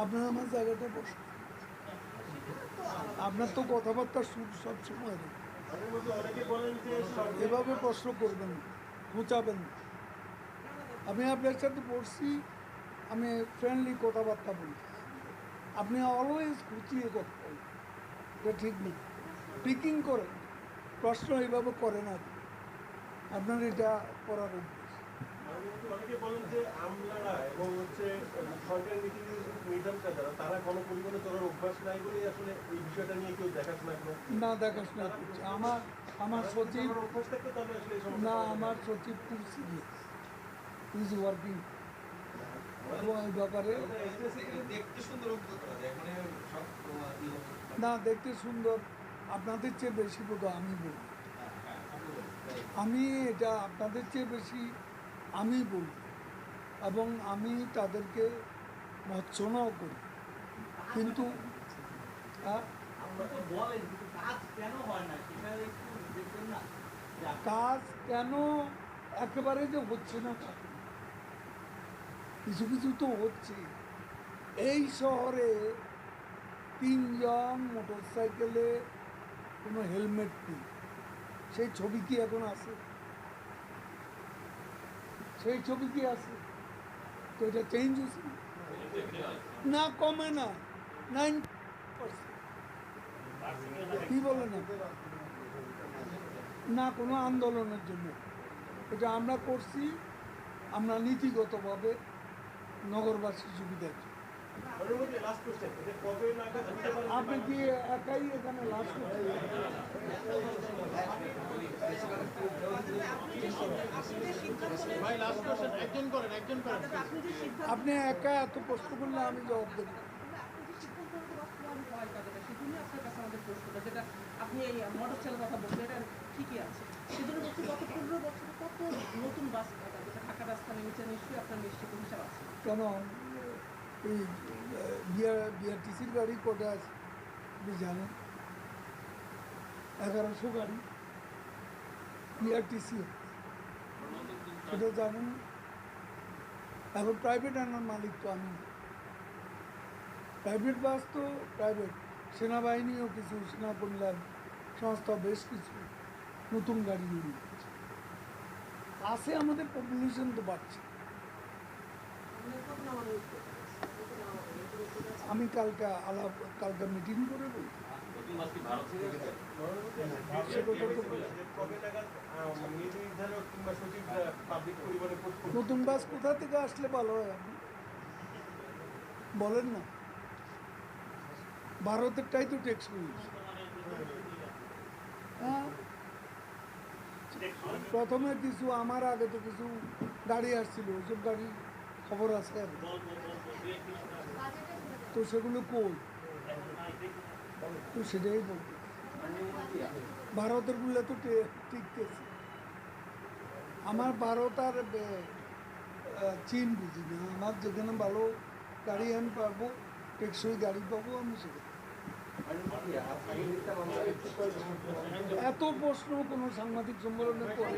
আপনার আমার জায়গাটা বসে, আপনার তো কথাবার্তা সব সময় এভাবে প্রশ্ন করবেন, ঘুচাবেন। আমি আপনার সাথে পড়ছি, আমি ফ্রেন্ডলি কথাবার্তা বলি, আপনি অলওয়েজ ঘুচিয়ে কথা বলেন, এটা ঠিক নেই। পিকিং করেন, প্রশ্ন এইভাবে করে না, আপনার এটা করার অভ্যাস। অনেকে বলেন যে আমলারা এবং হচ্ছে সরকারি নীতি নির্ধারকরা তারা গণপরিবহনে চলার অভ্যাস নাই বলে আসলে এই বিষয়টা নিয়ে কেউ দেখাশোনা করে না, দেখাশোনা করছে। আমার সচিব অভ্যাস থাকতে তাহলে আসলে না, আমার সচিব খুব সিরিয়াস, ইজ ওয়ার্কিং এবং এই ব্যাপারে। না, দেখতে সুন্দর, আপনাদের চেয়ে বেশি বোধ আমি বলি, আমি এটা আপনাদের চেয়ে বেশি আমি বলি, এবং আমি তাদেরকে ভৎসনাও করি, কিন্তু কাজ কেন একেবারে যে হচ্ছে না, কিছু কিছু তো হচ্ছে। এই শহরে 3 জন মোটরসাইকেলে কোনো হেলমেট নেই, সেই ছবি কি এখন আছে? সেই ছবি কি আছে? তো এটা চেঞ্জ হচ্ছে না, কমে না, 90%। কি বলে না, কোনো আন্দোলনের জন্য এটা আমরা করছি, আমরা নীতিগতভাবে নগরবাসীর সুবিধার জন্য। আপনি কি একাই এখানে লাশ করছেন? আপনি একা এত প্রশ্ন করলে আমি জবাব দেব। আপনি এই মোটর চালের কথা বলছেন, এটা ঠিকই আছে। সেজন্য বলছি গত 15 বছরে কত নতুন বাস ঢাকা রাজধানী নিচে নিশ্চয়ই আপনার নিশ্চিত হিসাব আছে। কেন এই বিআরটিসির গাড়ি কটা আছে আপনি জানেন? 1100 গাড়ি বিআরটিসি, সেটা জানেন? এখন প্রাইভেট আনার মালিক তো আমি, প্রাইভেট বাস তো প্রাইভেট, সেনাবাহিনীও কিছু, সেনা কল্যাণ সংস্থা বেশ কিছু নতুন গাড়ি নিয়ে আছে। আমাদের পপুলেশন তো বাড়ছে। আমি কালকে মিটিং করে বলি, নতুন বাস কোথা থেকে আসলে ভালো হয় আপনি বলেন না? ভারতেরটাই তো টেকসই। হ্যাঁ, প্রথমে কিছু আমার আগে তো কিছু গাড়ি আসছিল, ওইসব গাড়ির খবর আছে, তো সেগুলো কই? তো সেটাই বলতে, ভারতের গুলো তো টিকতেছে। আমার ভারত আর চীন বুঝি না, আমার যেখানে ভালো গাড়ি আমি পাবো, টেকসই গাড়ি পাবো, আমি সেখানে। এত প্রশ্ন কোনো সাংবাদিক সম্মেলনে করে